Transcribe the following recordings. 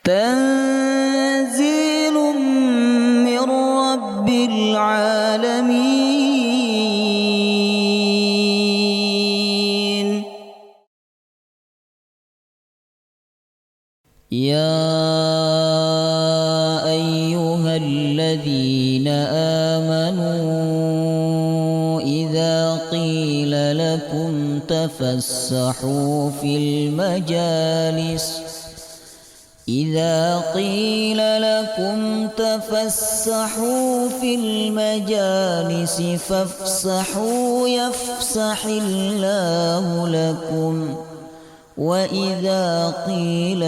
تنزيل من رب العالمين. يا أيها الذين آمنوا إذا قيل لكم تفسحوا في المجالس فافسحوا يفسح الله لكم، وإذا قيل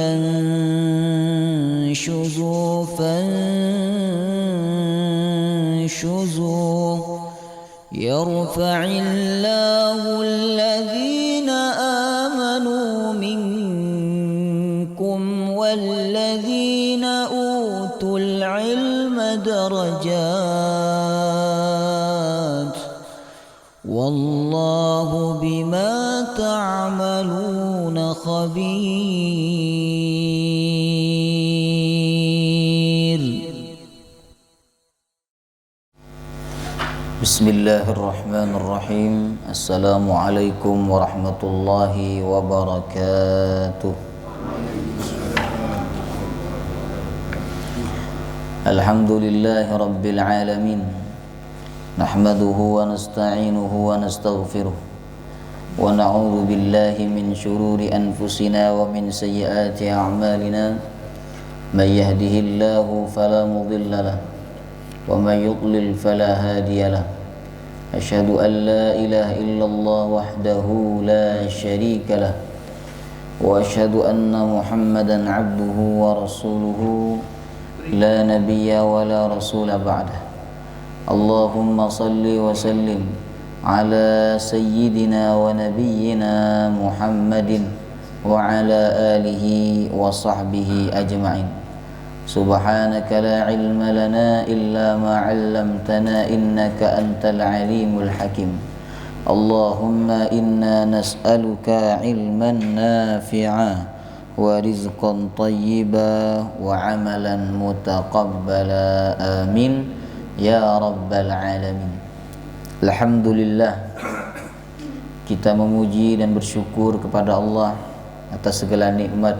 انشزوا فانشزوا يرفع الله الذين آمنوا منكم والذين أوتوا العلم درجات، والله بما تعملون خبير. بسم الله الرحمن الرحيم. السلام عليكم ورحمة الله وبركاته. الحمد لله رب العالمين، نحمده ونستعينه ونستغفره، ونعوذ بالله من شرور أنفسنا ومن سيئات أعمالنا، من يهده الله فلا مضل له ومن يضلل فلا هادي له. أشهد أن لا إله إلا الله وحده لا شريك له، وأشهد أن محمدا عبده ورسوله لا نبي ولا رسول بعده. اللهم صل وسلم على سيدنا ونبينا محمد وعلى آله وصحبه أجمعين. سبحانك لا علم لنا إلا ما علمتنا إنك أنت العليم الحكيم. اللهم إنا نسألك علما نافعا ورزقا طيبا وعملا متقبلا، آمين ya rabbal alamin. Alhamdulillah, kita memuji dan bersyukur kepada Allah atas segala nikmat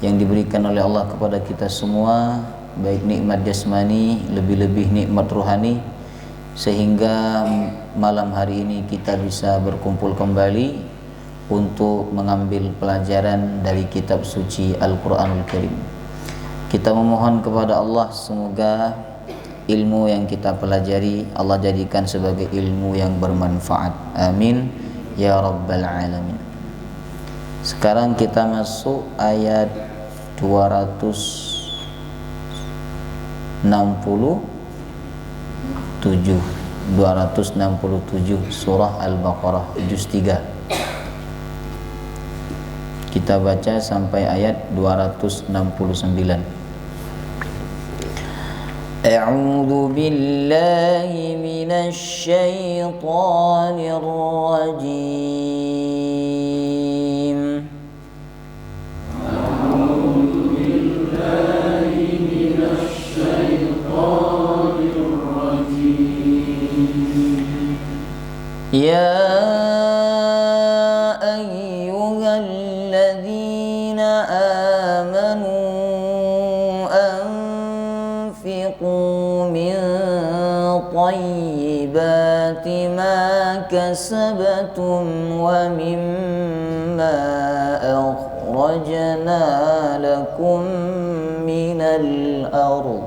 yang diberikan oleh Allah kepada kita semua, baik nikmat jasmani, lebih-lebih nikmat rohani, sehingga malam hari ini kita bisa berkumpul kembali untuk mengambil pelajaran dari kitab suci Al-Quranul Karim. Kita memohon kepada Allah semoga ilmu yang kita pelajari Allah jadikan sebagai ilmu yang bermanfaat, amin ya rabbal alamin. Sekarang kita masuk ayat 267 surah Al-Baqarah juz 3. Kita baca sampai ayat 269. A'udzu billahi minasy syaithanir rajim. A'udzu billahi minasy syaithanir rajim. Ya ayyuhalladzina amanu طيبات ما كسبتم ومما أخرجنا لكم من الأرض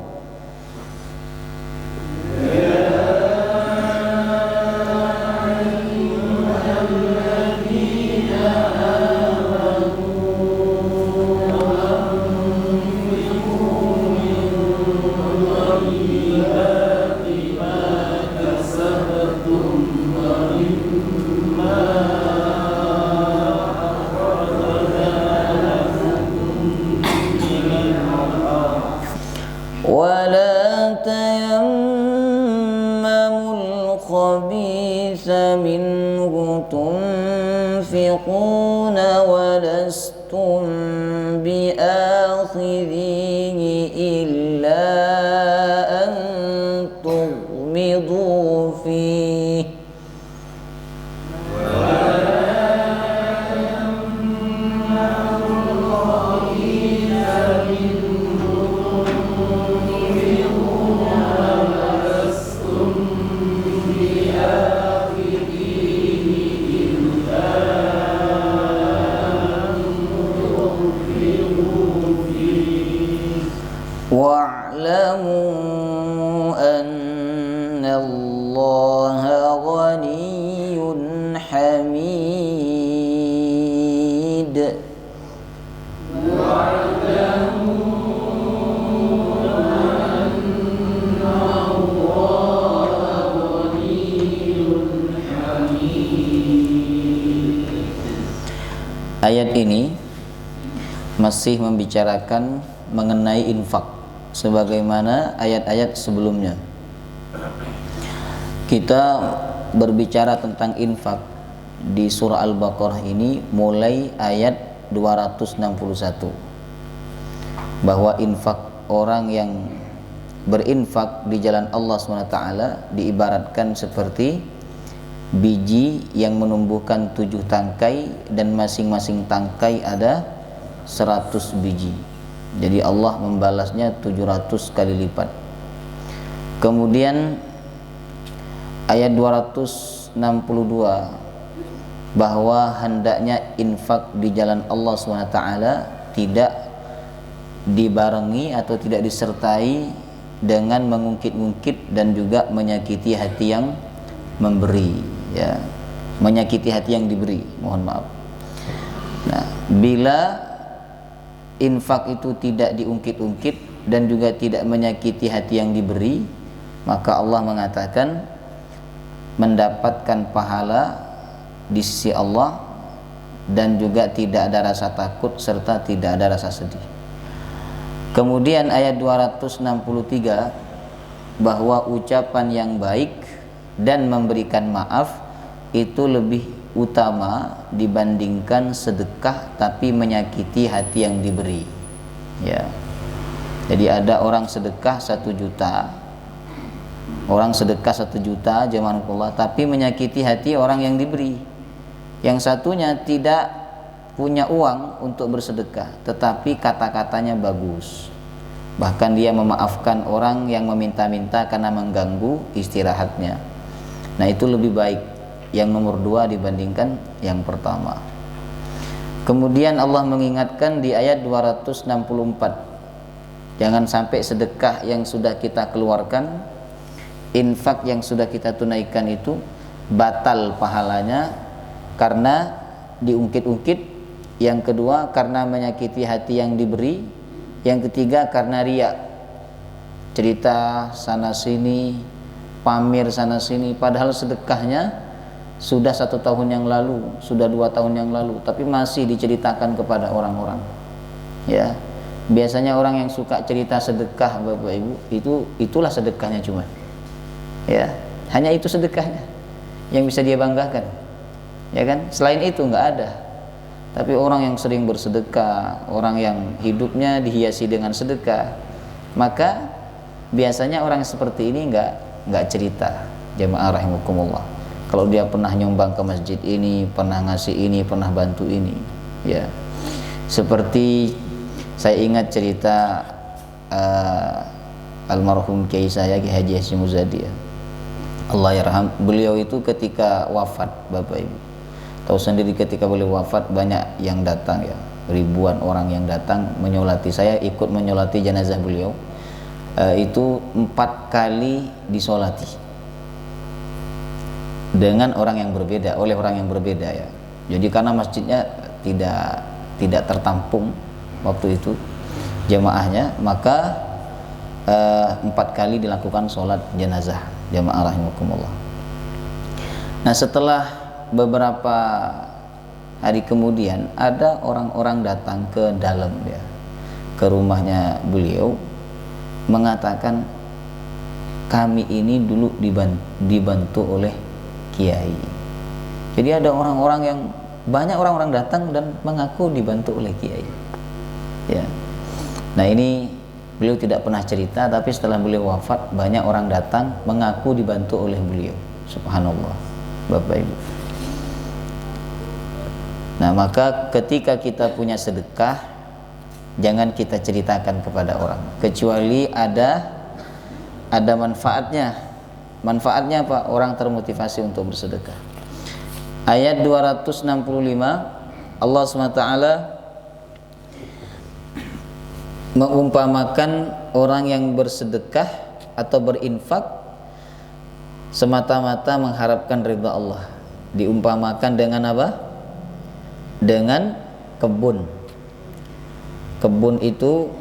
ولا تيمموا الخبيث منه تنفقون ولستم بآخذيه آخذيه إلا أن تغمضوا فيه واعلموا أن الله غني حميد. Ayat ini masih membicarakan mengenai infak sebagaimana ayat-ayat sebelumnya. Kita berbicara tentang infak di surah Al-Baqarah ini mulai ayat 261, bahwa infak, orang yang berinfak di jalan Allah SWT diibaratkan seperti biji yang menumbuhkan 7 tangkai dan masing-masing tangkai ada 100 biji. Jadi Allah membalasnya 700 kali lipat. Kemudian ayat 262, bahwa hendaknya infak di jalan Allah SWT tidak dibarengi atau tidak disertai dengan mengungkit-ungkit dan juga menyakiti hati yang memberi, ya, menyakiti hati yang diberi, mohon maaf. Nah, bila infak itu tidak diungkit-ungkit dan juga tidak menyakiti hati yang diberi, maka Allah mengatakan mendapatkan pahala di sisi Allah dan juga tidak ada rasa takut serta tidak ada rasa sedih. Kemudian ayat 263, bahwa ucapan yang baik dan memberikan maaf itu lebih utama dibandingkan sedekah tapi menyakiti hati yang diberi, ya. Jadi ada orang sedekah 1 juta, orang sedekah 1 juta jamaahullah, tapi menyakiti hati orang yang diberi. Yang satunya tidak punya uang untuk bersedekah, tetapi kata-katanya bagus, bahkan dia memaafkan orang yang meminta-minta karena mengganggu istirahatnya. Nah, itu lebih baik yang nomor 2 dibandingkan yang pertama. Kemudian Allah mengingatkan di ayat 264, jangan sampai sedekah yang sudah kita keluarkan, infak yang sudah kita tunaikan itu batal pahalanya karena diungkit-ungkit. Yang kedua karena menyakiti hati yang diberi. Yang ketiga karena riya, cerita sana sini, pamer sana sini, padahal sedekahnya sudah 1 tahun yang lalu, sudah 2 tahun yang lalu, tapi masih diceritakan kepada orang-orang, ya. Biasanya orang yang suka cerita sedekah, Bapak Ibu, itulah sedekahnya cuma, ya, hanya itu sedekahnya yang bisa dia banggakan, ya kan? Selain itu nggak ada. Tapi orang yang sering bersedekah, orang yang hidupnya dihiasi dengan sedekah, maka biasanya orang seperti ini nggak cerita, jamaah rahimakumullah. Kalau dia pernah nyumbang ke masjid ini, pernah ngasih ini, pernah bantu ini, ya. Seperti saya ingat cerita almarhum kiai saya, Kiai Haji Hasyim Muzadi, Allah yarham. Beliau itu ketika wafat, Bapak Ibu tahu sendiri, ketika beliau wafat banyak yang datang, ya, ribuan orang yang datang menyolati. Saya ikut menyolati jenazah beliau, itu 4 kali disolati dengan orang yang berbeda, oleh orang yang berbeda, ya. Jadi karena masjidnya tidak tertampung waktu itu jamaahnya, maka 4 kali dilakukan sholat jenazah, jamaah rahimakumullah. Nah, setelah beberapa hari kemudian ada orang-orang datang ke dalam, ya, ke rumahnya beliau, mengatakan kami ini dulu dibantu oleh kiai. Jadi ada orang-orang yang banyak orang-orang datang dan mengaku dibantu oleh kiai, ya. Nah, ini beliau tidak pernah cerita, tapi setelah beliau wafat banyak orang datang mengaku dibantu oleh beliau. Subhanallah, Bapak Ibu. Nah, maka ketika kita punya sedekah, jangan kita ceritakan kepada orang, kecuali ada manfaatnya. Manfaatnya apa? Orang termotivasi untuk bersedekah. Ayat 265 Allah SWT mengumpamakan orang yang bersedekah atau berinfak semata-mata mengharapkan ridha Allah. Diumpamakan dengan apa? Dengan kebun. Kebun itu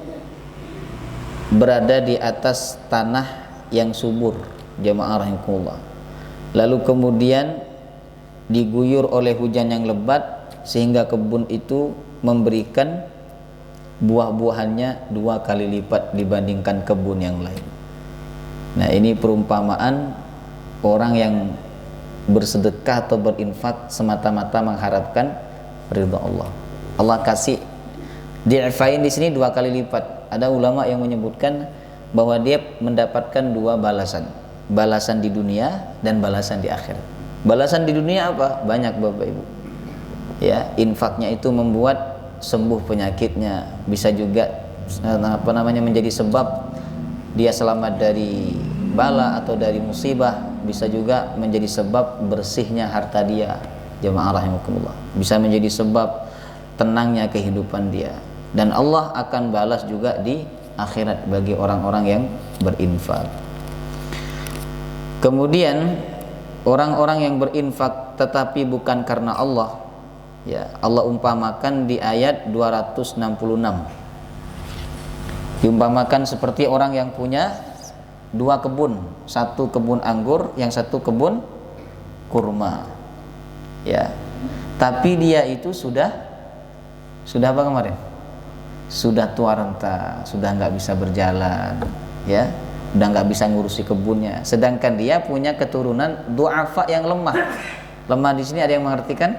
berada di atas tanah yang subur, jamaah rahimakumullah. Lalu kemudian diguyur oleh hujan yang lebat sehingga kebun itu memberikan buah-buahannya 2 kali lipat dibandingkan kebun yang lain. Nah, ini perumpamaan orang yang bersedekah atau berinfak semata-mata mengharapkan ridha Allah. Allah kasih di'ifain di sini 2 kali lipat. Ada ulama yang menyebutkan bahwa dia mendapatkan 2 balasan. Balasan di dunia dan balasan di akhirat. Balasan di dunia apa? Banyak, Bapak Ibu. Ya, infaknya itu membuat sembuh penyakitnya, bisa juga menjadi sebab dia selamat dari bala atau dari musibah, bisa juga menjadi sebab bersihnya harta dia, jamaah rahimakumullah, bisa menjadi sebab tenangnya kehidupan dia, dan Allah akan balas juga di akhirat bagi orang-orang yang berinfak. Kemudian orang-orang yang berinfak tetapi bukan karena Allah, ya, Allah umpamakan di ayat 266. Diumpamakan seperti orang yang punya 2 kebun, 1 kebun anggur, yang 1 kebun kurma. Ya. Tapi dia itu sudah apa kemarin? Sudah tua renta, sudah nggak bisa berjalan, ya. Udah nggak bisa ngurusi kebunnya. Sedangkan dia punya keturunan du'afa yang lemah. Lemah di sini ada yang mengartikan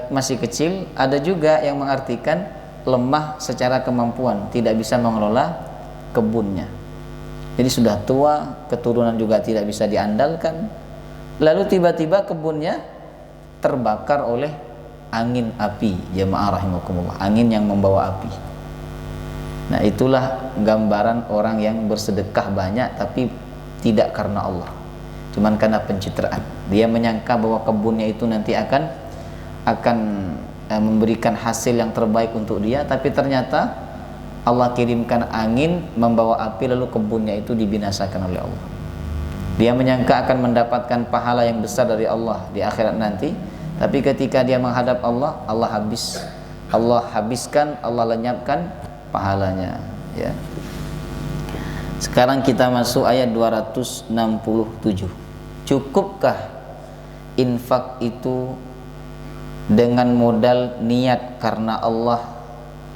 masih kecil, ada juga yang mengartikan lemah secara kemampuan, tidak bisa mengelola kebunnya. Jadi sudah tua, keturunan juga tidak bisa diandalkan. Lalu tiba-tiba kebunnya terbakar oleh angin api, jamaah rahimakumullah, angin yang membawa api. Nah, itulah gambaran orang yang bersedekah banyak tapi tidak karena Allah, cuman karena pencitraan. Dia menyangka bahwa kebunnya itu nanti akan memberikan hasil yang terbaik untuk dia, tapi ternyata Allah kirimkan angin membawa api, lalu kebunnya itu dibinasakan oleh Allah. Dia menyangka akan mendapatkan pahala yang besar dari Allah di akhirat nanti, tapi ketika dia menghadap Allah, Allah habiskan, Allah lenyapkan pahalanya, ya. Sekarang kita masuk ayat 267. Cukupkah infak itu dengan modal niat karena Allah,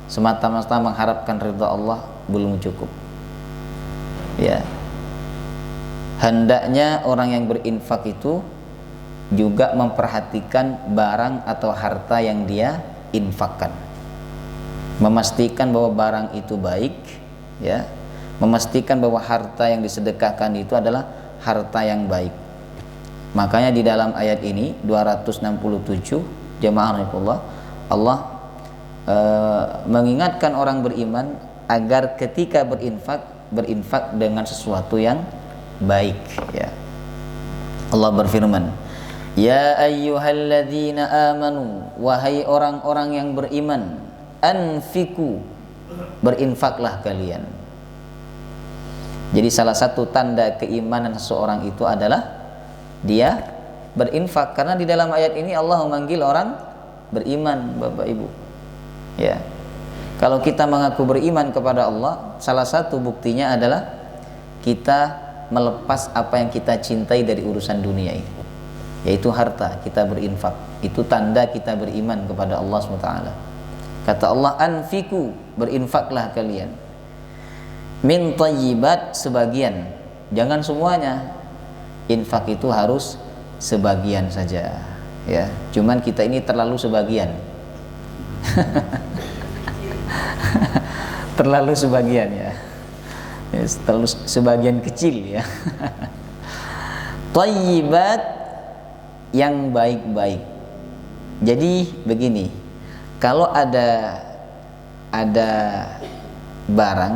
semata-mata mengharapkan ridha Allah? Belum cukup, ya. Hendaknya orang yang berinfak itu juga memperhatikan barang atau harta yang dia infakkan, memastikan bahwa barang itu baik, ya, memastikan bahwa harta yang disedekahkan itu adalah harta yang baik. Makanya di dalam ayat ini 267, jamaah rahimahullah, Allah mengingatkan orang beriman agar ketika berinfak dengan sesuatu yang baik, ya. Allah berfirman, ya ayyuhalladzina amanu, wahai orang-orang yang beriman, anfiku, berinfaklah kalian. Jadi salah satu tanda keimanan seseorang itu adalah dia berinfak, karena di dalam ayat ini Allah memanggil orang beriman, Bapak Ibu, ya. Kalau kita mengaku beriman kepada Allah, salah satu buktinya adalah kita melepas apa yang kita cintai dari urusan dunia ini, yaitu harta. Kita berinfak, itu tanda kita beriman kepada Allah SWT. Kata Allah, anfiku, berinfaklah kalian, min thayyibat, sebagian, jangan semuanya. Infak itu harus sebagian saja, ya. Cuman kita ini terlalu sebagian. terlalu sebagian ya. Terlalu sebagian kecil ya. Thayyibat, yang baik-baik. Jadi begini, kalau ada barang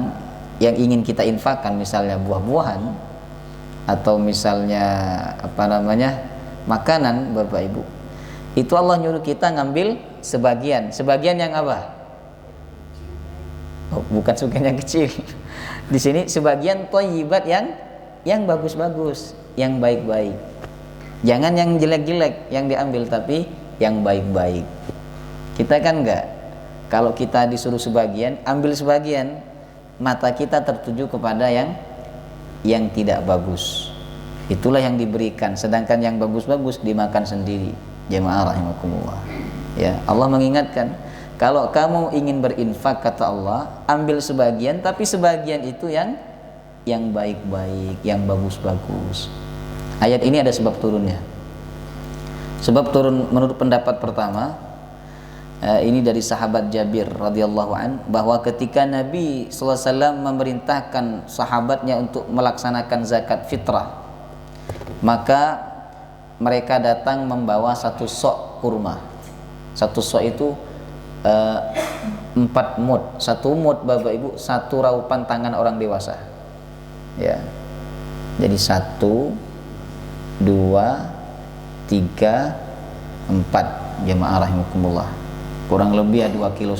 yang ingin kita infakkan, misalnya buah-buahan atau misalnya makanan, Bapak Ibu, itu Allah nyuruh kita ngambil sebagian yang apa? Oh, bukan sebagian yang kecil. Di sini sebagian thayyibat, yang bagus-bagus, yang baik-baik. Jangan yang jelek-jelek yang diambil, tapi yang baik-baik. Kita kan enggak. Kalau kita disuruh sebagian, ambil sebagian, mata kita tertuju kepada yang tidak bagus. Itulah yang diberikan, sedangkan yang bagus-bagus dimakan sendiri. Jemaah rahimakumullah. Ya, Allah mengingatkan, kalau kamu ingin berinfak, kata Allah, ambil sebagian, tapi sebagian itu yang baik-baik, yang bagus-bagus. Ayat ini ada sebab turunnya. Sebab turun menurut pendapat pertama, ini dari sahabat Jabir radhiyallahu an, bahwa ketika Nabi SAW memerintahkan sahabatnya untuk melaksanakan zakat fitrah, maka mereka datang membawa satu sok kurma. Satu sok itu 4 mud. Satu mud, Bapak Ibu, satu raupan tangan orang dewasa. Ya. Jadi 1, 2, 3, 4, jemaah rahimakumullah. Kurang lebih 2,5 kilo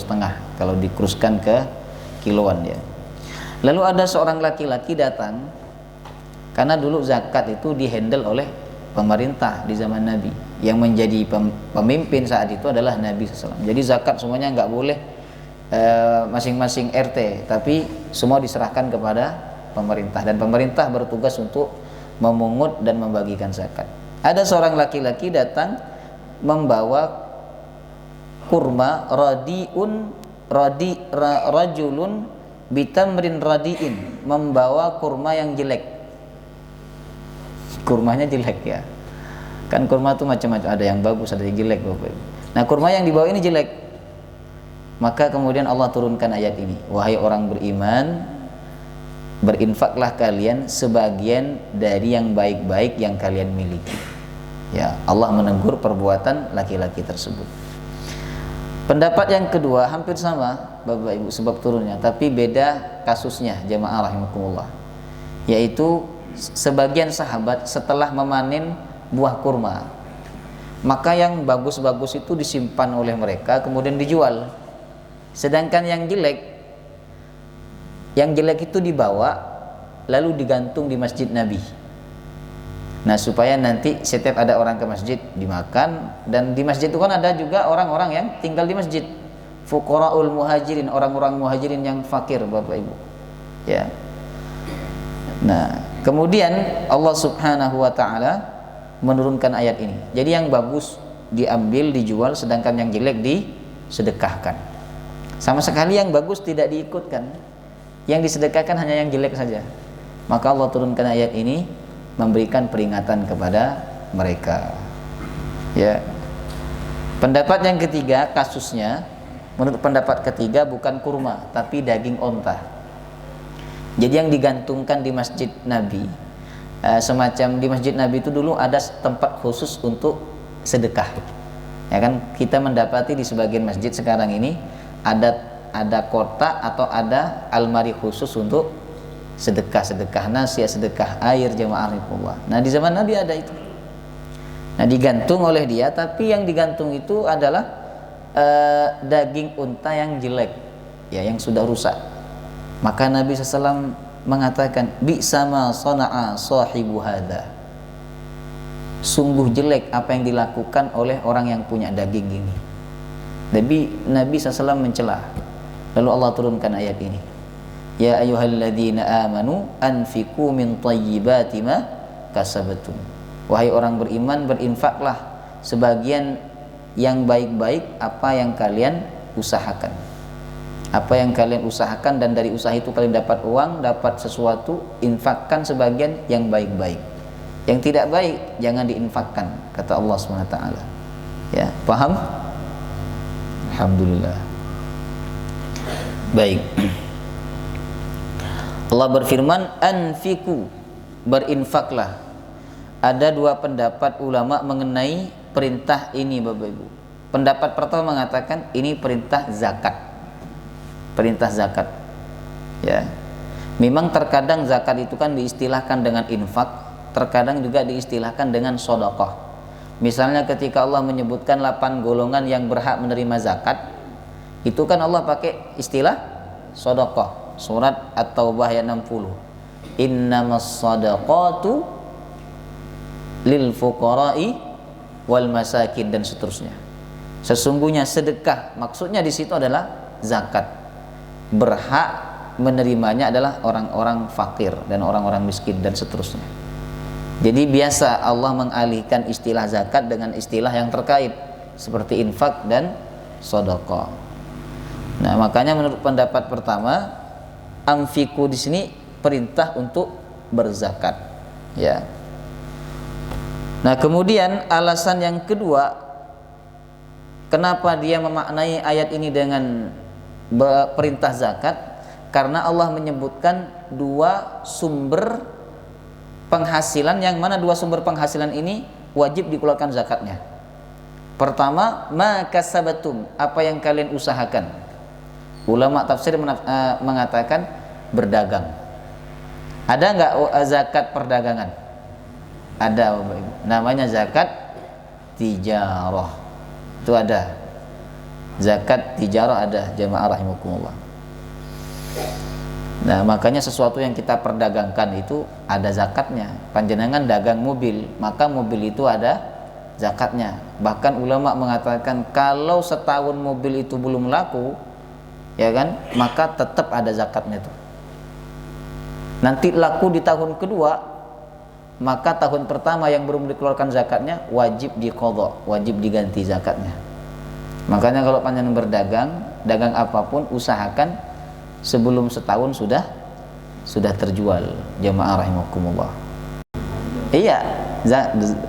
kalau dikuruskan ke kiloan ya. Lalu ada seorang laki-laki datang, karena dulu zakat itu dihandle oleh pemerintah di zaman Nabi. Yang menjadi pemimpin saat itu adalah Nabi SAW. Jadi zakat semuanya nggak boleh masing-masing RT, tapi semua diserahkan kepada pemerintah, dan pemerintah bertugas untuk memungut dan membagikan zakat. Ada seorang laki-laki datang membawa kurma rajulun bitamrin radiin, membawa kurma yang jelek. Kurmanya jelek ya. Kan kurma itu macam-macam, ada yang bagus, ada yang jelek, Bapak. Nah, kurma yang dibawa ini jelek. Maka kemudian Allah turunkan ayat ini, wahai orang beriman, berinfaklah kalian sebagian dari yang baik-baik yang kalian miliki. Ya, Allah menegur perbuatan laki-laki tersebut. Pendapat yang kedua hampir sama, Bapak Ibu, sebab turunnya, tapi beda kasusnya, jemaah rahimakumullah. Yaitu sebagian sahabat setelah memanen buah kurma, maka yang bagus-bagus itu disimpan oleh mereka kemudian dijual. Sedangkan yang jelek itu dibawa lalu digantung di masjid Nabi. Nah, supaya nanti setiap ada orang ke masjid dimakan, dan di masjid itu kan ada juga orang-orang yang tinggal di masjid, fuqaraul muhajirin, orang-orang muhajirin yang fakir, Bapak Ibu. Ya. Nah, kemudian Allah Subhanahu wa taala menurunkan ayat ini. Jadi yang bagus diambil, dijual, sedangkan yang jelek disedekahkan. Sama sekali yang bagus tidak diikutkan. Yang disedekahkan hanya yang jelek saja. Maka Allah turunkan ayat ini memberikan peringatan kepada mereka. Ya. Pendapat yang ketiga, kasusnya menurut pendapat ketiga bukan kurma tapi daging onta. Jadi yang digantungkan di masjid Nabi, semacam di masjid Nabi itu dulu ada tempat khusus untuk sedekah. Ya kan, kita mendapati di sebagian masjid sekarang ini ada kotak atau ada almari khusus untuk sedekah nasi, sedekah air, jemaah rahimahullah. Nah, di zaman Nabi ada itu. Nah, digantung oleh dia, tapi yang digantung itu adalah daging unta yang jelek, ya, yang sudah rusak. Maka Nabi SAW mengatakan, bi'sa ma sana'a sahibu hadha. Sungguh jelek apa yang dilakukan oleh orang yang punya daging ini. Nabi SAW mencela. Lalu Allah turunkan ayat ini. Ya ayyuhalladzina amanu anfiqu min thayyibati ma kasabtum. Wahai orang beriman, berinfaklah sebagian yang baik-baik apa yang kalian usahakan. Apa yang kalian usahakan, dan dari usaha itu kalian dapat uang, dapat sesuatu, infakkan sebagian yang baik-baik. Yang tidak baik jangan diinfakkan, kata Allah SWT. Ya, paham? Alhamdulillah. Baik. Allah berfirman, anfiku, berinfaklah. Ada dua pendapat ulama mengenai perintah ini, Bapak Ibu. Pendapat pertama mengatakan ini perintah zakat. Perintah zakat. Ya. Memang terkadang zakat itu kan diistilahkan dengan infak, terkadang juga diistilahkan dengan sedekah. Misalnya ketika Allah menyebutkan 8 golongan yang berhak menerima zakat, itu kan Allah pakai istilah sedekah. Surat At-Taubah ayat 60. Innamas shadaqatu lil fuqara'i wal masakin, dan seterusnya. Sesungguhnya sedekah, maksudnya di situ adalah zakat. Berhak menerimanya adalah orang-orang fakir dan orang-orang miskin dan seterusnya. Jadi biasa Allah mengalihkan istilah zakat dengan istilah yang terkait seperti infak dan sedekah. Nah, makanya menurut pendapat pertama, anfiku di sini perintah untuk berzakat, ya. Nah, kemudian alasan yang kedua, kenapa dia memaknai ayat ini dengan perintah zakat? Karena Allah menyebutkan dua sumber penghasilan, yang mana dua sumber penghasilan ini wajib dikeluarkan zakatnya. Pertama, ma kasabatum, apa yang kalian usahakan. Ulama tafsir mengatakan berdagang. Ada enggak zakat perdagangan? Ada, Bapak Ibu. Namanya zakat tijarah. Itu ada. Zakat tijarah ada, jamaah rahimakumullah. Nah, makanya sesuatu yang kita perdagangkan itu ada zakatnya. Panjenengan dagang mobil, maka mobil itu ada zakatnya. Bahkan ulama mengatakan kalau setahun mobil itu belum laku, ya kan, maka tetap ada zakatnya itu. Nanti laku di tahun kedua, maka tahun pertama yang belum dikeluarkan zakatnya wajib diqadha, wajib diganti zakatnya. Makanya kalau panjenengan berdagang, dagang apapun usahakan sebelum setahun sudah terjual, jamaah rahimakumullah. Iya,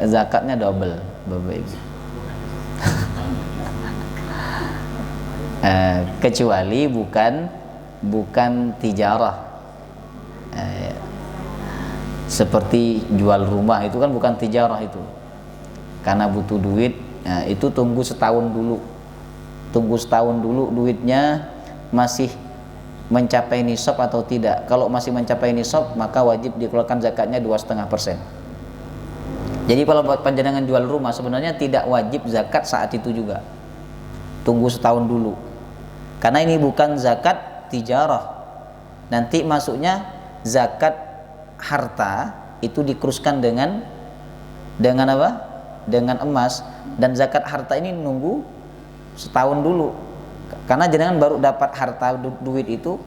zakatnya double, Bapak Ibu. Kecuali bukan tijarah, seperti jual rumah itu kan bukan tijarah itu, karena butuh duit. Nah, itu tunggu setahun dulu duitnya masih mencapai nisab atau tidak. Kalau masih mencapai nisab, maka wajib dikeluarkan zakatnya 2,5%. Jadi kalau buat panjenengan jual rumah, sebenarnya tidak wajib zakat saat itu juga. Tunggu setahun dulu. Karena ini bukan zakat tijarah. Nanti masuknya zakat harta itu dikuruskan dengan apa? Dengan emas, dan zakat harta ini nunggu setahun dulu. Karena jenengan baru dapat harta duit itu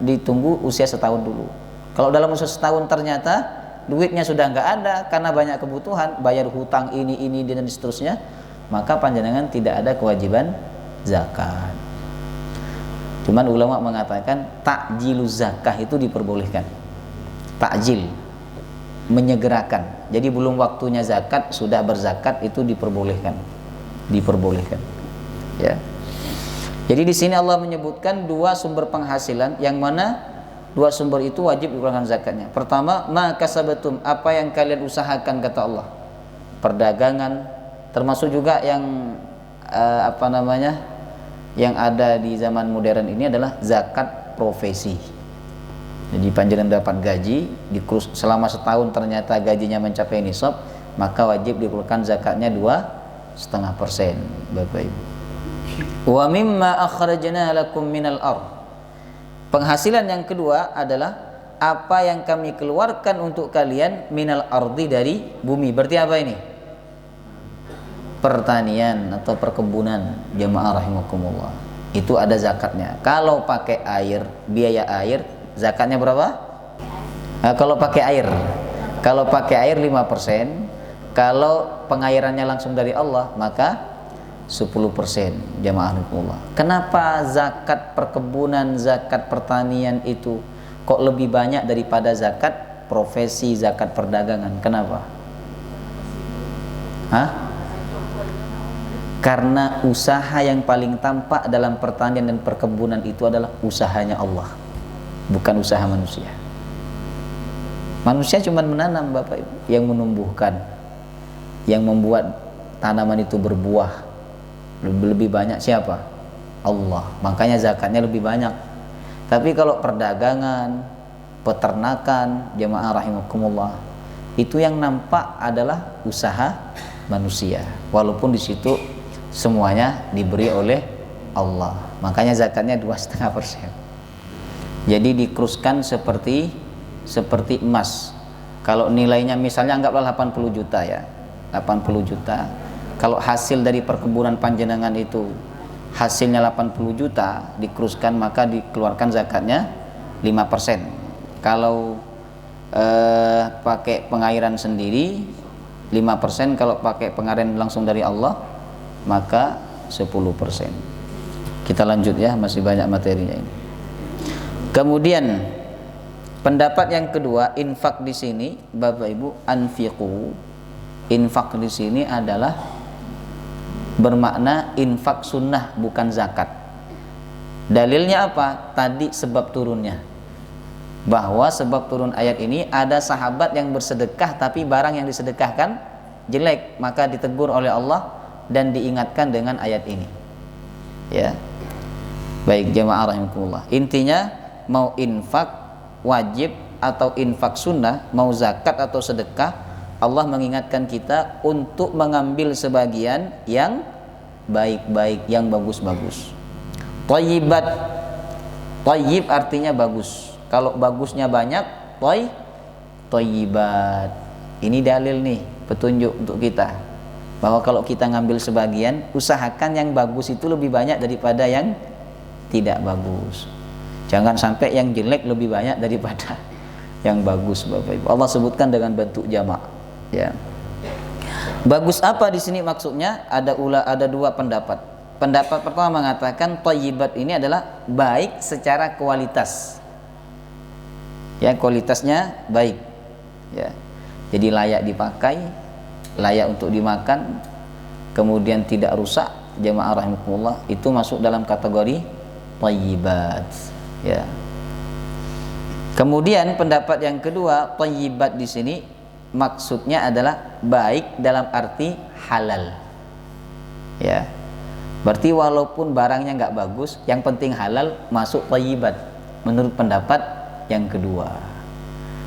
ditunggu usia setahun dulu. Kalau dalam usia setahun ternyata duitnya sudah nggak ada karena banyak kebutuhan, bayar hutang ini dan seterusnya, maka panjenengan tidak ada kewajiban zakat. Cuman ulama mengatakan takjilu zakah itu diperbolehkan. Takjil, menyegerakan. Jadi belum waktunya zakat sudah berzakat itu diperbolehkan. Ya. Jadi di sini Allah menyebutkan dua sumber penghasilan, yang mana dua sumber itu wajib dikeluarkan zakatnya. Pertama, ma kasabatum, apa yang kalian usahakan, kata Allah. Perdagangan, termasuk juga yang yang ada di zaman modern ini adalah zakat profesi. Jadi panjenengan dapat gaji, selama setahun ternyata gajinya mencapai nisab, maka wajib dikeluarkan zakatnya 2,5%, Bapak Ibu. Wa mimma akhrajna lakum minal ardh. Penghasilan yang kedua adalah apa yang kami keluarkan untuk kalian minal ardi, dari bumi. Berarti apa ini? Pertanian atau perkebunan, jamaah rahimakumullah. Itu ada zakatnya. Kalau pakai air, biaya air, zakatnya berapa? Kalau pakai air 5%. Kalau pengairannya langsung dari Allah, maka 10%, jamaah rahimakumullah. Kenapa zakat perkebunan, zakat pertanian itu kok lebih banyak daripada zakat profesi, zakat perdagangan? Kenapa? Karena usaha yang paling tampak dalam pertanian dan perkebunan itu adalah usahanya Allah, bukan usaha manusia. Manusia cuma menanam Bapak Ibu, yang menumbuhkan, yang membuat tanaman itu berbuah. Lebih banyak siapa? Allah. Makanya zakatnya lebih banyak. Tapi kalau perdagangan, peternakan, jemaah rahimakumullah, itu yang nampak adalah usaha manusia. Walaupun di situ semuanya diberi oleh Allah. Makanya zakatnya 2,5%. Jadi dikeruskan seperti emas. Kalau nilainya misalnya anggaplah 80 juta ya. 80 juta. Kalau hasil dari perkebunan panjenengan itu hasilnya 80 juta dikeruskan, maka dikeluarkan zakatnya 5%. Kalau pakai pengairan sendiri 5%, kalau pakai pengairan langsung dari Allah maka 10%. Kita lanjut ya, masih banyak materinya ini. Kemudian pendapat yang kedua, infak di sini Bapak Ibu, anfiqu. Infak di sini adalah bermakna infak sunnah, bukan zakat. Dalilnya apa? Tadi sebab turunnya, bahwa sebab turun ayat ini ada sahabat yang bersedekah tapi barang yang disedekahkan jelek, maka ditegur oleh Allah dan diingatkan dengan ayat ini. Ya, baik jemaah rahimakumullah. Intinya mau infak wajib atau infak sunnah, mau zakat atau sedekah, Allah mengingatkan kita untuk mengambil sebagian yang baik-baik, yang bagus-bagus. Thayyibat, thayyib artinya bagus. Kalau bagusnya banyak, thayyibat. Ini dalil nih, petunjuk untuk kita, bahwa kalau kita ngambil sebagian, usahakan yang bagus itu lebih banyak daripada yang tidak bagus. Jangan sampai yang jelek lebih banyak daripada yang bagus, Bapak Ibu. Allah sebutkan dengan bentuk jamak. Ya. Bagus apa di sini maksudnya? Ada dua pendapat. Pendapat pertama mengatakan thayyibat ini adalah baik secara kualitas. Ya, kualitasnya baik. Ya. Jadi layak dipakai, layak untuk dimakan, kemudian tidak rusak, jemaah rahimakumullah, itu masuk dalam kategori thayyibat. Ya. Kemudian pendapat yang kedua, thayyibat di sini maksudnya adalah baik dalam arti halal. Ya. Berarti walaupun barangnya nggak bagus, yang penting halal, masuk thayyibat menurut pendapat yang kedua.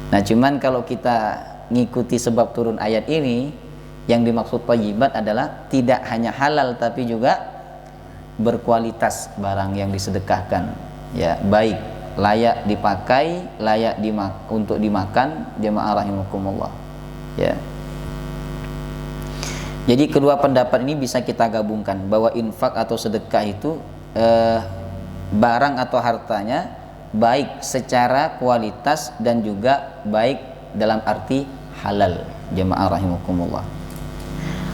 Nah, cuman kalau kita ngikuti sebab turun ayat ini, yang dimaksud thayyibat adalah tidak hanya halal tapi juga berkualitas barang yang disedekahkan. Ya, baik, layak dipakai, layak untuk dimakan, jemaah rahimakumullah. Ya. Jadi kedua pendapat ini bisa kita gabungkan, bahwa infak atau sedekah itu barang atau hartanya baik secara kualitas dan juga baik dalam arti halal, jemaah rahimakumullah.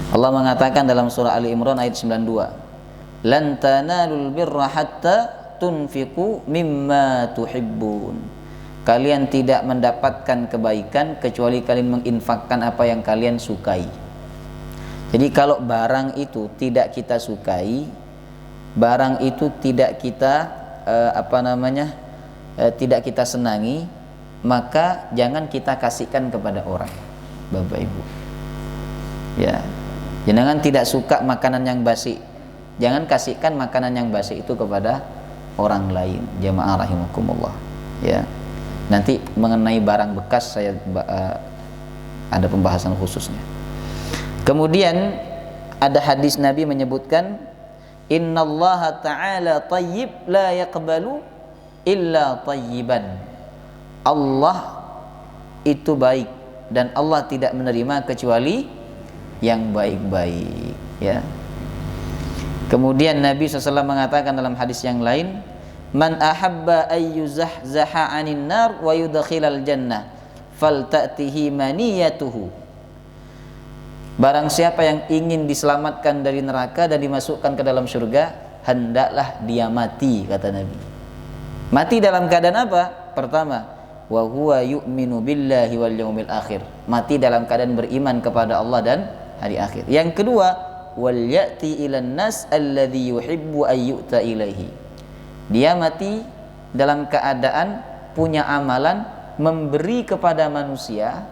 Allah mengatakan dalam surah Ali Imran ayat 92, lan tanalul birra hatta tunfiqu mimma tuhibbun. Kalian tidak mendapatkan kebaikan kecuali kalian menginfakkan apa yang kalian sukai. Jadi kalau barang itu tidak kita sukai, barang itu tidak kita tidak kita senangi, maka jangan kita kasihkan kepada orang, Bapak Ibu. Ya, jangan tidak suka makanan yang basi, jangan kasihkan makanan yang basi itu kepada orang lain, jemaah rahimakumullah. Ya. Nanti mengenai barang bekas saya ada pembahasan khususnya. Kemudian ada hadis Nabi menyebutkan, innallaha ta'ala tayyib la yaqbalu illa tayyiban. Allah itu baik dan Allah tidak menerima kecuali yang baik-baik. Ya. Kemudian Nabi SAW mengatakan dalam hadis yang lain, man ahabba ayyuzahzaha 'anil nar wa yudkhilal jannah falta'tihi maniyatuhu. Barang siapa yang ingin diselamatkan dari neraka dan dimasukkan ke dalam surga, hendaklah dia mati, kata Nabi. Mati dalam keadaan apa? Pertama, wa huwa yu'minu billahi wal yaumil akhir. Mati dalam keadaan beriman kepada Allah dan hari akhir. Yang kedua, wal ya'ti ilan nas alladhi yuhibbu ayyuta ilaihi. Dia mati dalam keadaan punya amalan memberi kepada manusia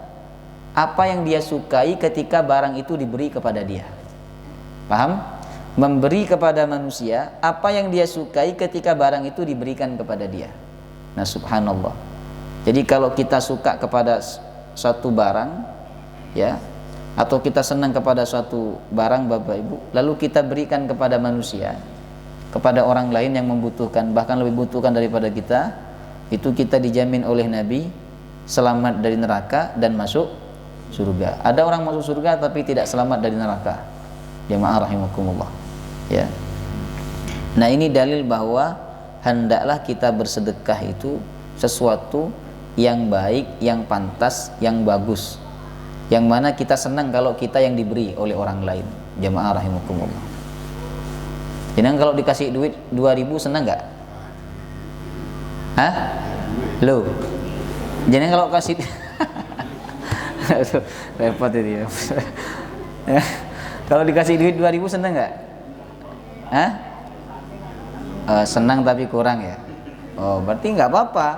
apa yang dia sukai ketika barang itu diberi kepada dia. Paham? Memberi kepada manusia apa yang dia sukai ketika barang itu diberikan kepada dia. Nah, subhanallah. Jadi kalau kita suka kepada suatu barang, ya, atau kita senang kepada suatu barang, Bapak Ibu, lalu kita berikan kepada manusia, kepada orang lain yang membutuhkan, bahkan lebih butuhkan daripada kita, itu kita dijamin oleh Nabi selamat dari neraka dan masuk surga. Ada orang masuk surga tapi tidak selamat dari neraka. Jamaah rahimakumullah. Ya. Nah, ini dalil bahwa hendaklah kita bersedekah itu sesuatu yang baik, yang pantas, yang bagus. Yang mana kita senang kalau kita yang diberi oleh orang lain. Jamaah rahimakumullah. Jadi kalau dikasih duit 2.000 senang nggak? Hah? Loh. Jadi kalau kasih repot ini ya. Kalau dikasih duit 2.000 senang nggak? Hah? Senang tapi kurang ya. Oh, berarti nggak apa-apa.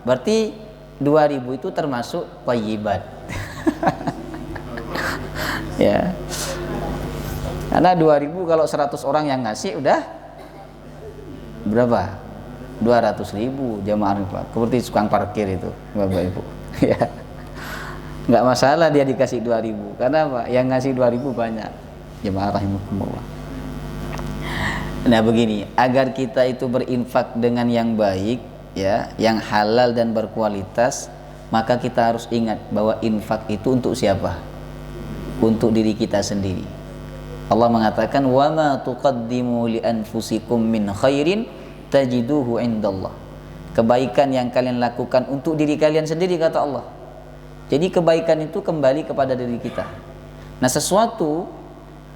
Berarti 2.000 itu termasuk thayyibat. Ya. Karena 2.000 kalau 100 orang yang ngasih udah berapa? 200.000 jamaah Pak. Seperti tukang parkir itu, Bapak Ibu. Ya. Nggak masalah dia dikasih 2.000. Karena apa? Yang ngasih 2.000 banyak. Jamaah rahimakumullah. Nah, begini, agar kita itu berinfak dengan yang baik, ya, yang halal dan berkualitas, maka kita harus ingat bahwa infak itu untuk siapa? Untuk diri kita sendiri. Allah mengatakan, "Wa ma tuqaddimu li anfusikum min khairin tajiduhu indallah." Kebaikan yang kalian lakukan untuk diri kalian sendiri, kata Allah. Jadi kebaikan itu kembali kepada diri kita. Nah,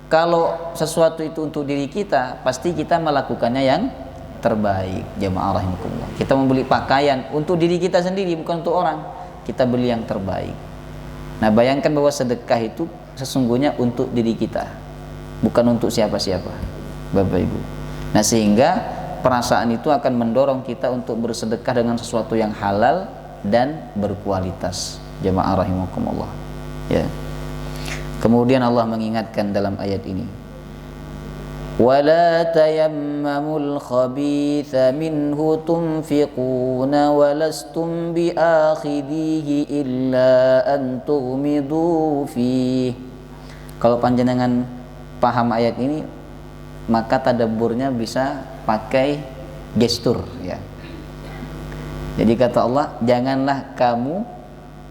kalau sesuatu itu untuk diri kita, pasti kita melakukannya yang terbaik. Jamaah rahimakumullah. Kita membeli pakaian untuk diri kita sendiri, bukan untuk orang. Kita beli yang terbaik. Nah, bayangkan bahwa sedekah itu sesungguhnya untuk diri kita, bukan untuk siapa-siapa, Bapak Ibu. Nah, sehingga perasaan itu akan mendorong kita untuk bersedekah dengan sesuatu yang halal dan berkualitas. Jamaah rahimakumullah. Ya. Kemudian Allah mengingatkan dalam ayat ini, وَلَا تَيَمَّمُوا الْخَبِيثَ مِنْهُ تُنْفِقُونَ وَلَسْتُمْ بِآخِذِيهِ إِلَّا أَنْ تُغْمِضُوا فِيهِ. Kalau panjenengan paham ayat ini, maka tadabburnya bisa pakai gestur, ya. Jadi kata Allah, janganlah kamu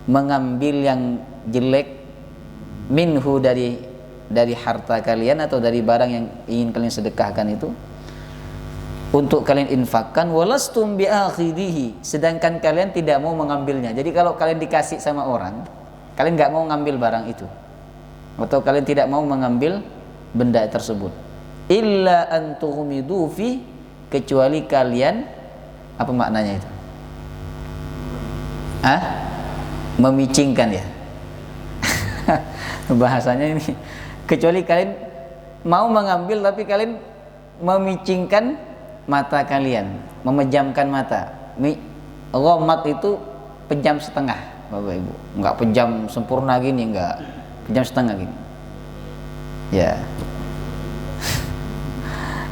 mengambil yang jelek minhu dari harta kalian atau dari barang yang ingin kalian sedekahkan itu untuk kalian infakkan, walastum bi'akhidhihi, sedangkan kalian tidak mau mengambilnya. Jadi kalau kalian dikasih sama orang, kalian nggak mau ngambil barang itu, atau kalian tidak mau mengambil benda tersebut, illa an tughmidu fi, kecuali kalian, apa maknanya itu? Memicingkan, ya. Bahasanya ini, kecuali kalian mau mengambil tapi kalian memicingkan mata kalian, memejamkan mata. Ghamat itu pejam setengah, Bapak Ibu. Enggak pejam sempurna gini, enggak. Pejam setengah gini. Ya.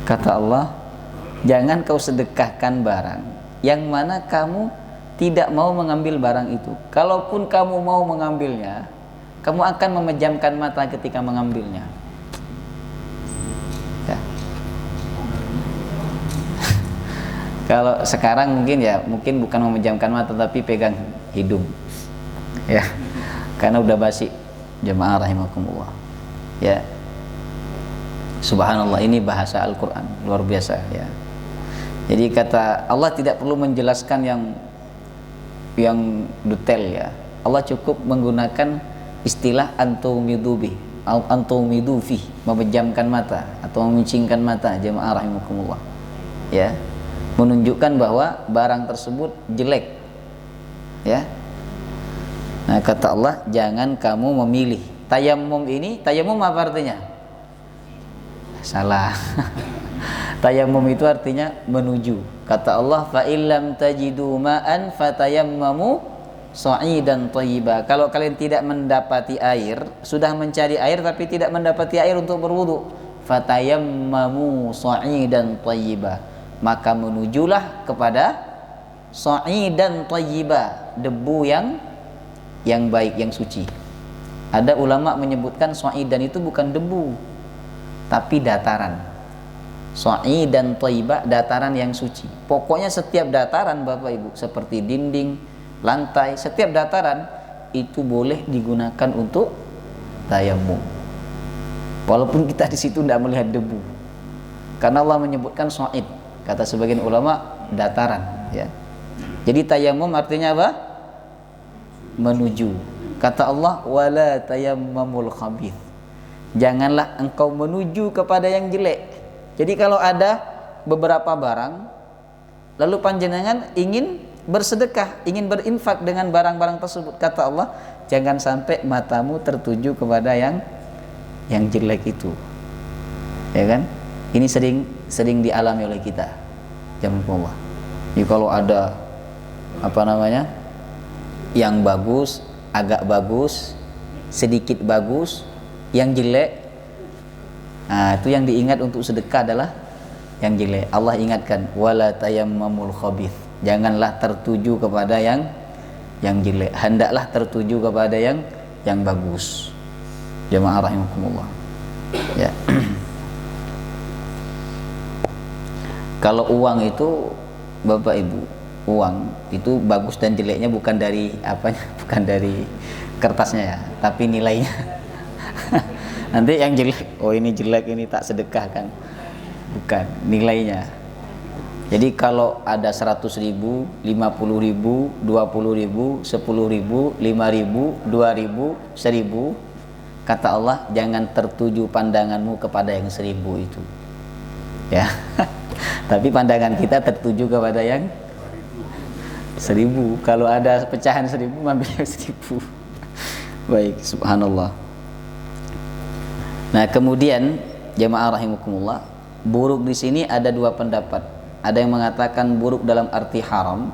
Kata Allah, jangan kau sedekahkan barang yang mana kamu tidak mau mengambil barang itu. Kalaupun kamu mau mengambilnya, kamu akan memejamkan mata ketika mengambilnya. Ya. Kalau sekarang mungkin bukan memejamkan mata tapi pegang hidung, ya, karena udah basi. Jamaah rahimakumullah. Ya. Subhanallah, ini bahasa Al-Quran luar biasa, ya. Jadi kata Allah tidak perlu menjelaskan yang detail, ya. Allah cukup menggunakan istilah antumidubi, antumidufi, memejamkan mata atau memicingkan mata. Jamaah rahimakumullah, ya, menunjukkan bahwa barang tersebut jelek, ya. Nah, kata Allah, jangan kamu memilih. Tayammum ini, tayammum apa artinya? Salah. Tayammum itu artinya menuju. Kata Allah, fa illam tajidu ma'an fatayammamu sa'idan thayyiba. Kalau kalian tidak mendapati air, sudah mencari air tapi tidak mendapati air untuk berwudu, fatayammamu sa'idan thayyiba, maka menujulah kepada sa'idan thayyiba, debu yang baik, yang suci. Ada ulama menyebutkan sa'idan itu bukan debu tapi dataran. Sa'idan thayyiba, dataran yang suci. Pokoknya setiap dataran Bapak Ibu, seperti dinding, lantai, setiap dataran itu boleh digunakan untuk tayamum. Walaupun kita di situ tidak melihat debu. Karena Allah menyebutkan sa'id. Kata sebagian ulama dataran, ya. Jadi tayamum artinya apa? Menuju. Kata Allah, wala tayammamul khabith. Janganlah engkau menuju kepada yang jelek. Jadi kalau ada beberapa barang, lalu panjenengan ingin bersedekah, ingin berinfak dengan barang-barang tersebut, kata Allah, jangan sampai matamu tertuju kepada yang jelek itu, ya kan? Ini sering dialami oleh kita, jazakumullah. Jadi kalau ada yang bagus, agak bagus, sedikit bagus, yang jelek, nah itu yang diingat untuk sedekah adalah yang jelek. Allah ingatkan, wala tayammamul khabith, janganlah tertuju kepada yang jelek, hendaklah tertuju kepada yang bagus. Jamaah rahimakumullah, ya. Kalau uang itu Bapak Ibu, uang itu bagus dan jeleknya bukan dari bukan dari kertasnya, ya, tapi nilainya. Nanti yang jelek, oh ini jelek, ini tak sedekahkan, bukan, nilainya. Jadi kalau ada 100.000, 50.000, 20.000, 10.000, 5.000, 2.000, 1.000, kata Allah, jangan tertuju pandanganmu kepada yang 1.000 itu, ya. Tapi pandangan kita tertuju kepada yang 1.000. Kalau ada pecahan 1.000, ambil yang 1.000. Baik, subhanallah. Nah, kemudian jamaah rahimakumullah, buruk di sini ada dua pendapat. Ada yang mengatakan buruk dalam arti haram,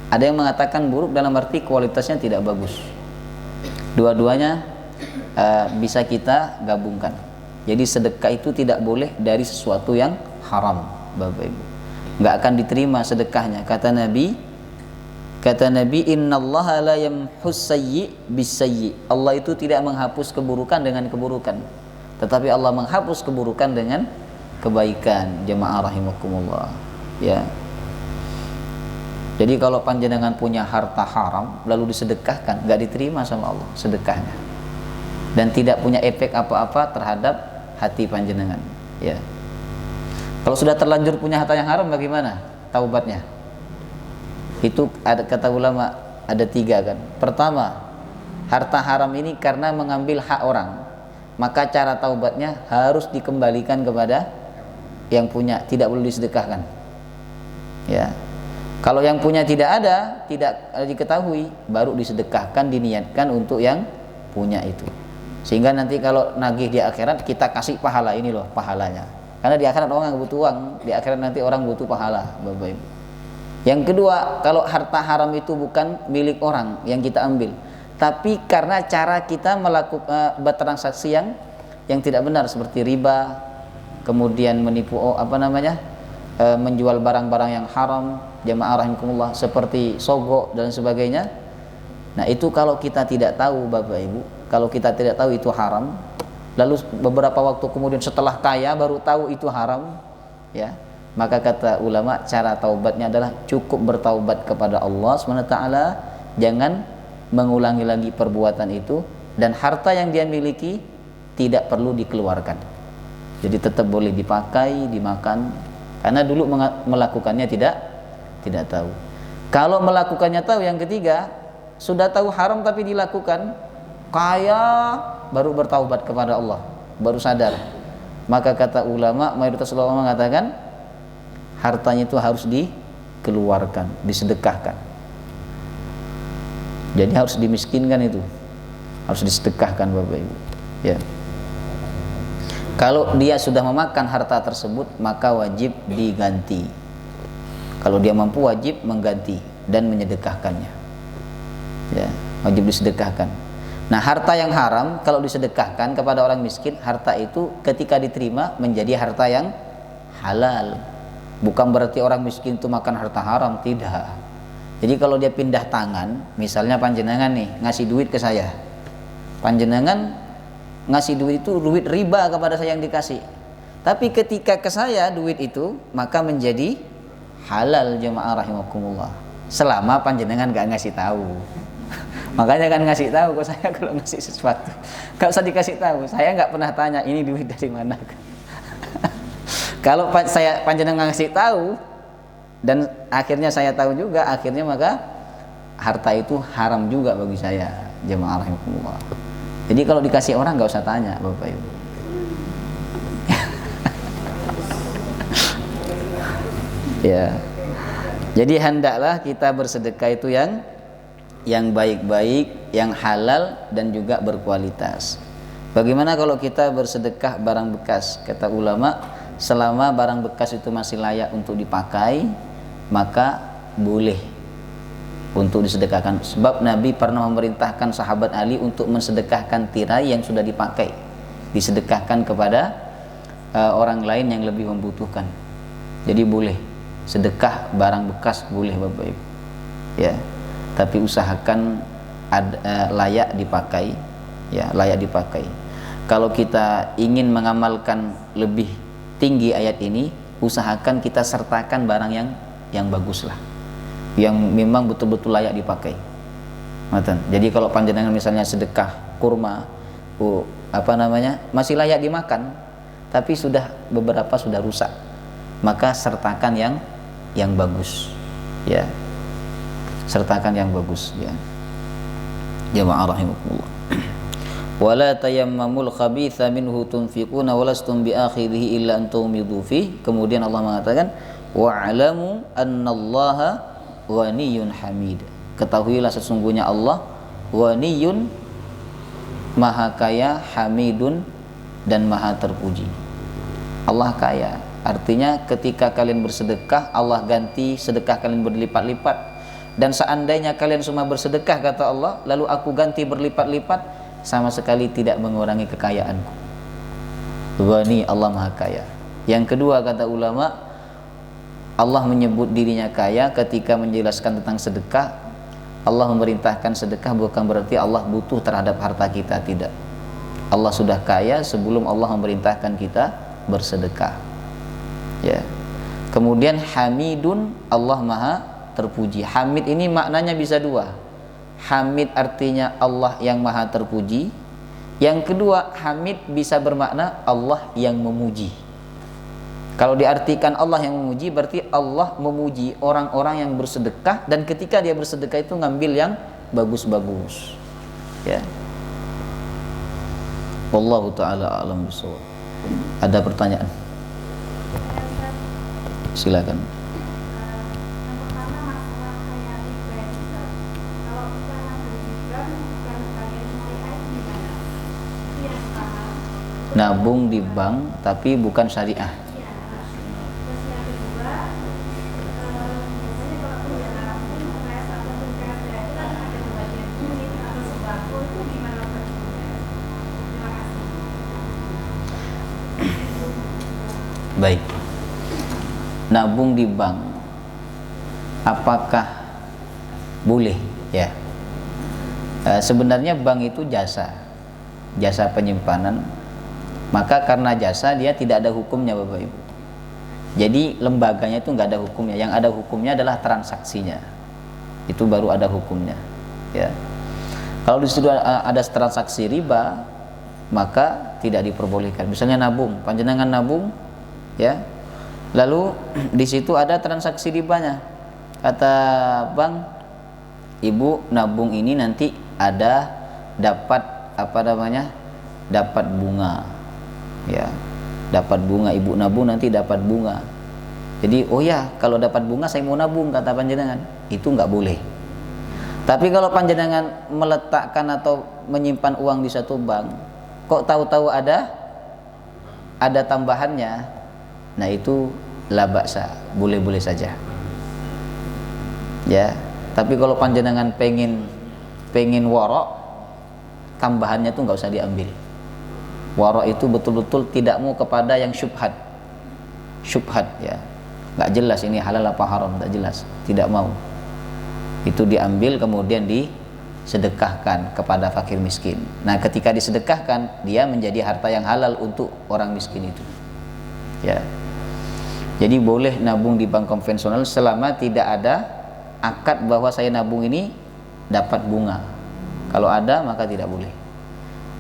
ada yang mengatakan buruk dalam arti kualitasnya tidak bagus. Dua-duanya bisa kita gabungkan. Jadi sedekah itu tidak boleh dari sesuatu yang haram, Bapak Ibu. Enggak akan diterima sedekahnya. Kata Nabi, innallaha la yamhus sayyi bisayyi. Allah itu tidak menghapus keburukan dengan keburukan, tetapi Allah menghapus keburukan dengan kebaikan. Jemaah rahimakumullah, ya. Jadi kalau panjenengan punya harta haram lalu disedekahkan, enggak diterima sama Allah sedekahnya, dan tidak punya efek apa-apa terhadap hati panjenengan, ya. Kalau sudah terlanjur punya harta yang haram, bagaimana taubatnya? Itu ada, kata ulama, ada 3 kan. Pertama, harta haram ini karena mengambil hak orang, maka cara taubatnya harus dikembalikan kepada yang punya, tidak boleh disedekahkan, ya. Kalau yang punya tidak diketahui, baru disedekahkan, diniatkan untuk yang punya itu, sehingga nanti kalau nagih di akhirat kita kasih pahala, ini loh pahalanya. Karena di akhirat orang butuh uang, di akhirat nanti orang butuh pahala, Bapak Ibu. Yang kedua, kalau harta haram itu bukan milik orang yang kita ambil, tapi karena cara kita melakukan bertransaksi yang tidak benar, seperti riba, kemudian menipu, menjual barang-barang yang haram, jamaah rahimakumullah, seperti sogok dan sebagainya. Nah, itu kalau kita tidak tahu, Bapak Ibu, kalau kita tidak tahu itu haram, lalu beberapa waktu kemudian setelah kaya baru tahu itu haram, ya, maka kata ulama, cara taubatnya adalah cukup bertaubat kepada Allah SWT, jangan mengulangi lagi perbuatan itu, dan harta yang dia miliki tidak perlu dikeluarkan. Jadi tetap boleh dipakai, dimakan, karena dulu melakukannya tidak tahu. Kalau melakukannya tahu, yang ketiga, sudah tahu haram tapi dilakukan, kaya baru bertaubat kepada Allah, baru sadar, maka kata ulama, mayoritas ulama mengatakan hartanya itu harus dikeluarkan, disedekahkan. Jadi harus dimiskinkan, itu harus disedekahkan, Bapak Ibu, ya. Kalau dia sudah memakan harta tersebut, maka wajib diganti. Kalau dia mampu, wajib mengganti dan menyedekahkannya. Ya, wajib disedekahkan. Nah, harta yang haram kalau disedekahkan kepada orang miskin, harta itu ketika diterima menjadi harta yang halal. Bukan berarti orang miskin itu makan harta haram, tidak. Jadi kalau dia pindah tangan, misalnya panjenengan nih ngasih duit ke saya, panjenengan ngasih duit itu duit riba kepada saya yang dikasih. Tapi ketika ke saya duit itu maka menjadi halal, jemaah rahimakumullah. Selama panjenengan gak ngasih tahu. Makanya kan ngasih tahu ke saya kalau ngasih sesuatu. Gak usah dikasih tahu. Saya nggak pernah tanya ini duit dari mana. Kalau saya panjenengan ngasih tahu dan akhirnya saya tahu juga, akhirnya maka harta itu haram juga bagi saya, jemaah rahimakumullah. Jadi kalau dikasih orang nggak usah tanya, Bapak Ibu. Ya. Jadi hendaklah kita bersedekah itu yang baik-baik, yang halal dan juga berkualitas. Bagaimana kalau kita bersedekah barang bekas? Kata ulama, selama barang bekas itu masih layak untuk dipakai, maka boleh untuk disedekahkan. Sebab Nabi pernah memerintahkan sahabat Ali untuk mensedekahkan tirai yang sudah dipakai, disedekahkan kepada orang lain yang lebih membutuhkan. Jadi boleh sedekah barang bekas, boleh Bapak Ibu. Ya. Tapi usahakan layak dipakai, ya, layak dipakai. Kalau kita ingin mengamalkan lebih tinggi ayat ini, usahakan kita sertakan barang yang bagus lah, yang memang betul-betul layak dipakai. Jadi kalau panjenengan misalnya sedekah kurma, masih layak dimakan, tapi beberapa sudah rusak, maka sertakan yang bagus, ya. Sertakan yang bagus, ya. Jamaah rahimakumullah. Wala tayammamul khabitha minhu tunfiquna walastum biakhirihi illa an tumidu fi. Kemudian Allah mengatakan wa'lamu annallaha ghaniyyun hamid. Ketahuilah sesungguhnya Allah ghaniyyun, maha kaya, hamidun, dan maha terpuji. Allah kaya, artinya ketika kalian bersedekah Allah ganti sedekah kalian berlipat-lipat. Dan seandainya kalian semua bersedekah, kata Allah, lalu aku ganti berlipat-lipat, sama sekali tidak mengurangi kekayaanku. Ghani, Allah maha kaya. Yang kedua, kata ulama, Allah menyebut dirinya kaya ketika menjelaskan tentang sedekah. Allah memerintahkan sedekah bukan berarti Allah butuh terhadap harta kita, tidak. Allah sudah kaya sebelum Allah memerintahkan kita bersedekah, ya. Kemudian hamidun, Allah maha terpuji. Hamid ini maknanya bisa dua. Hamid artinya Allah yang maha terpuji. Yang kedua, hamid bisa bermakna Allah yang memuji. Kalau diartikan Allah yang memuji, berarti Allah memuji orang-orang yang bersedekah, dan ketika dia bersedekah itu ngambil yang bagus-bagus, ya. Wallahu ta'ala a'lam bishawab. Ada pertanyaan? Silakan. Nabung di bank tapi bukan syariah. Baik. Nabung di bank apakah boleh? Ya. Sebenarnya bank itu jasa penyimpanan. Maka karena jasa dia tidak ada hukumnya, Bapak Ibu. Jadi lembaganya itu nggak ada hukumnya. Yang ada hukumnya adalah transaksinya. Itu baru ada hukumnya, ya. Kalau di situ ada transaksi riba, maka tidak diperbolehkan. Misalnya nabung, panjenengan nabung, ya. Lalu di situ ada transaksi ribanya. Kata bank, ibu nabung ini nanti ada dapat dapat bunga. Ya, dapat bunga, ibu nabung nanti dapat bunga. Jadi, oh ya, kalau dapat bunga saya mau nabung, kata panjenengan. Itu nggak boleh. Tapi kalau panjenengan meletakkan atau menyimpan uang di satu bank, kok tahu-tahu ada tambahannya, nah itu la ba'sa, boleh-boleh saja. Ya, tapi kalau panjenengan pengen pengen warok, tambahannya tuh nggak usah diambil. Warok itu betul-betul tidak mau kepada yang syubhat ya, nggak jelas ini halal apa haram, nggak jelas, tidak mau. Itu diambil kemudian disedekahkan kepada fakir miskin. Nah ketika disedekahkan, dia menjadi harta yang halal untuk orang miskin itu ya. Jadi boleh nabung di bank konvensional selama tidak ada akad bahwa saya nabung ini dapat bunga. Kalau ada maka tidak boleh.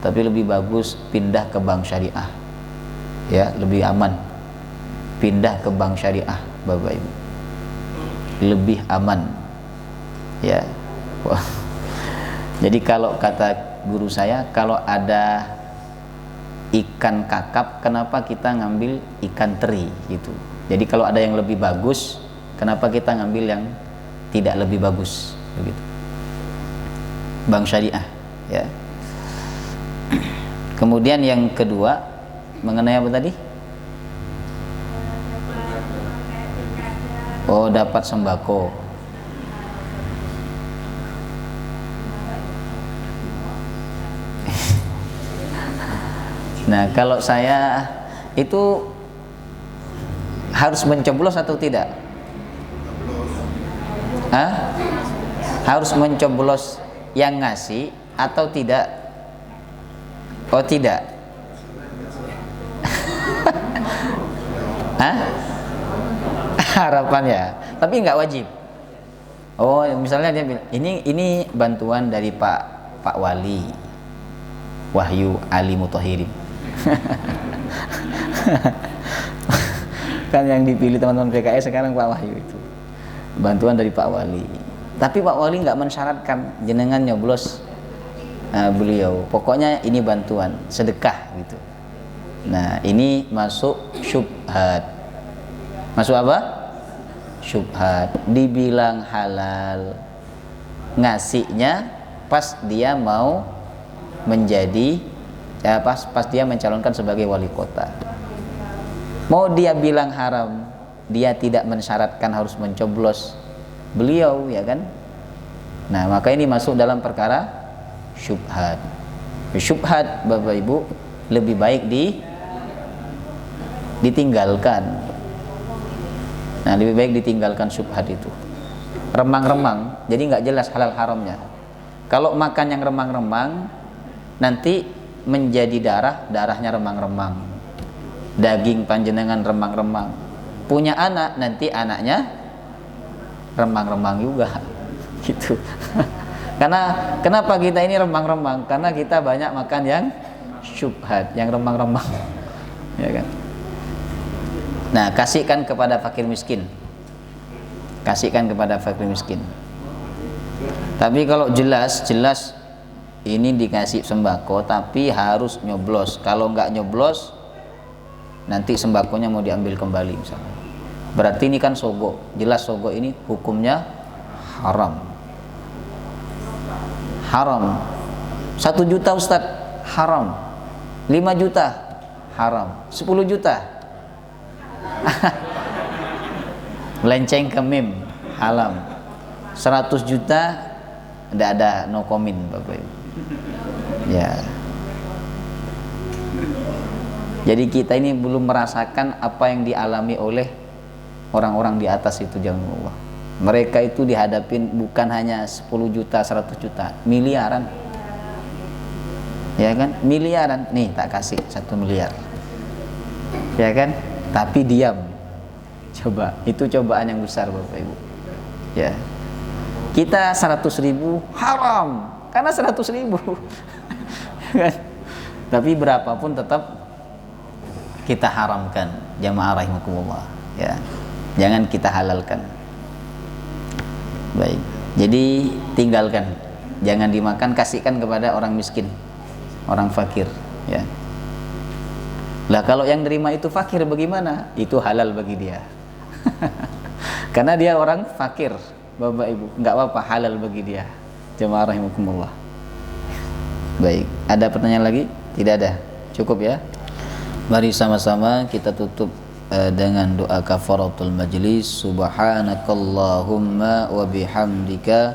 Tapi lebih bagus pindah ke bank syariah ya, lebih aman. Pindah ke bank syariah Bapak Ibu, lebih aman ya. Wah. Jadi kalau kata guru saya, kalau ada ikan kakap, kenapa kita ngambil ikan teri gitu. Jadi kalau ada yang lebih bagus, kenapa kita ngambil yang tidak lebih bagus begitu. Bank syariah ya. Kemudian yang kedua mengenai apa tadi? Oh, dapat sembako. Nah, kalau saya itu harus mencoblos atau tidak? Hah? Harus mencoblos yang ngasih atau tidak? Oh tidak. Hah? Harapannya, tapi nggak wajib. Oh, misalnya dia bilang, ini bantuan dari Pak Wali Wahyu Ali Muthahirin. Kan yang dipilih teman-teman PKS sekarang Pak Wahyu itu. Bantuan dari Pak Wali. Tapi Pak Wali nggak mensyaratkan jenengan nyoblos beliau, pokoknya ini bantuan sedekah gitu. Nah ini masuk syubhat. Masuk apa? Syubhat. Dibilang halal, ngasihnya pas dia mau menjadi ya, pas dia mencalonkan sebagai wali kota. Mau dia bilang haram, dia tidak mensyaratkan harus mencoblos beliau ya kan. Nah maka ini masuk dalam perkara syubhat. Syubhat Bapak Ibu lebih baik ditinggalkan. Nah lebih baik ditinggalkan syubhat itu. Remang-remang, jadi nggak jelas halal haramnya. Kalau makan yang remang-remang, nanti menjadi darahnya remang-remang. Daging panjenengan remang-remang. Punya anak, nanti anaknya remang-remang juga, gitu. Karena kenapa kita ini remang-remang? Karena kita banyak makan yang syubhat, yang remang-remang, ya kan? Nah, kasihkan kepada fakir miskin. Kasihkan kepada fakir miskin. Tapi kalau jelas ini dikasih sembako, tapi harus nyoblos. Kalau nggak nyoblos, nanti sembakonya mau diambil kembali misalnya. Berarti ini kan sogo. Jelas sogo ini hukumnya haram. Haram. 1 juta Ustadz, haram. 5 juta, haram. 10 juta, melenceng ke mim, haram. 100 juta, tidak ada, no comment Bapak Ibu. Ya. Jadi kita ini belum merasakan apa yang dialami oleh orang-orang di atas itu, jangan Allah. Mereka itu dihadapin bukan hanya 10 juta, 100 juta, miliaran. Ya kan? Miliaran. Nih tak kasih 1 miliar. Ya kan? Tapi diam. Coba, itu cobaan yang besar Bapak Ibu. Ya. Kita 100.000 haram karena 100.000. Kan? Tapi berapapun tetap kita haramkan, jamaah rahimakumullah. Ya. Jangan kita halalkan. Baik, jadi tinggalkan, jangan dimakan, kasihkan kepada orang miskin, orang fakir ya. Lah kalau yang nerima itu fakir bagaimana? Itu halal bagi dia. Karena dia orang fakir Bapak Ibu, nggak apa-apa, halal bagi dia. Jamaah rahimakumullah. Baik, ada pertanyaan lagi? Tidak ada, cukup ya. Mari sama-sama kita tutup dengan doa kafaratul majlis. Subhanakallahumma wa bihamdika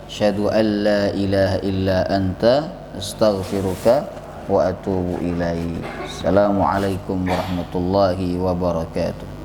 asyhadu an la ilaha illa anta astaghfiruka wa atubu ilaik. Assalamualaikum warahmatullahi wabarakatuh.